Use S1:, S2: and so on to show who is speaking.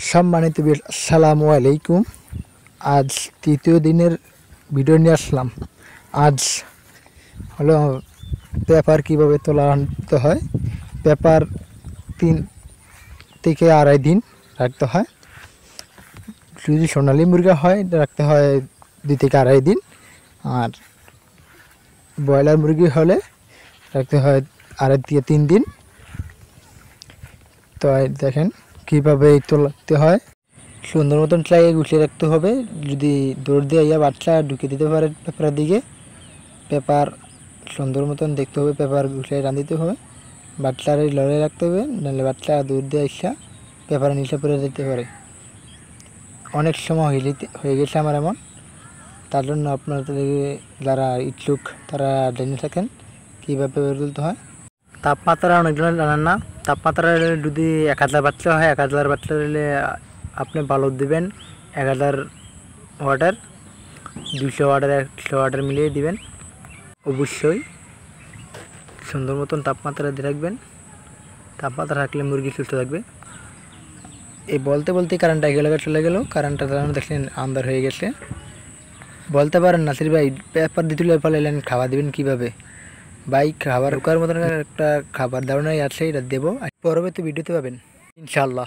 S1: সম্মানিত আসসালামু আলাইকুম। আজ তৃতীয় দিনের ভিডিও নিয়ে আসলাম। আজ হলো পেপার কীভাবে তোলা আনতে হয়। পেপার 3 থেকে 2.5 দিন রাখতে হয়। যদি সোনালী মুরগা হয় রাখতে হয় 2 থেকে 2.5 দিন, আর ব্রয়লার মুরগি হলে রাখতে হয় 2.5 থেকে 3 দিন। তো দেখেন কীভাবে তোলাতে হয়। সুন্দর মতন চালিয়ে গুছিয়ে রাখতে হবে। যদি দৌড় দিয়ে বাচ্চা ঢুকে দিতে পারে পেপারের দিকে, পেপার সুন্দর মতন দেখতে হবে, পেপার গুছিয়ে রাঁধিতে হবে, বাচ্চার লড়াই রাখতে হবে, নাহলে বাচ্চা দৌড় দিয়ে ইচ্ছা পেপারের নিচে পড়ে যেতে পারে। অনেক সময় হয়ে গেছে আমার এমন, তার জন্য আপনাদের যারা ইচ্ছুক তারা জেনে থাকেন কীভাবে পেপার তুলতে হয়। তাপমাত্রা অনেকজনের জানেন না। তাপমাত্রা যদি 1000 বাচ্চা হয়, 1000 বাচ্চা দিলে আপনি বালক দেবেন 1000 ওয়াটের, 200 ওয়াটের, 100 ওয়াটের মিলিয়ে দিবেন। অবশ্যই সুন্দর মতন তাপমাত্রা দিয়ে রাখবেন। তাপমাত্রা রাখলে মুরগি সুস্থ থাকবে। এই বলতে বলতে কারেন্টটা চলে গেল। কারেন্টটা দেখলেন আন্ধার হয়ে গেছে। বলতে পারেন নাসির ভাই, পেপার দিয়ে তুলে পালাইলেন, খাবার দেবেন কীভাবে? ভাই খাবার ঢোকার মতন একটা খাবার ধারণাই আছে, এটা দেবো। পরবর্তী ভিডিওতে পাবেন ইনশাআল্লাহ।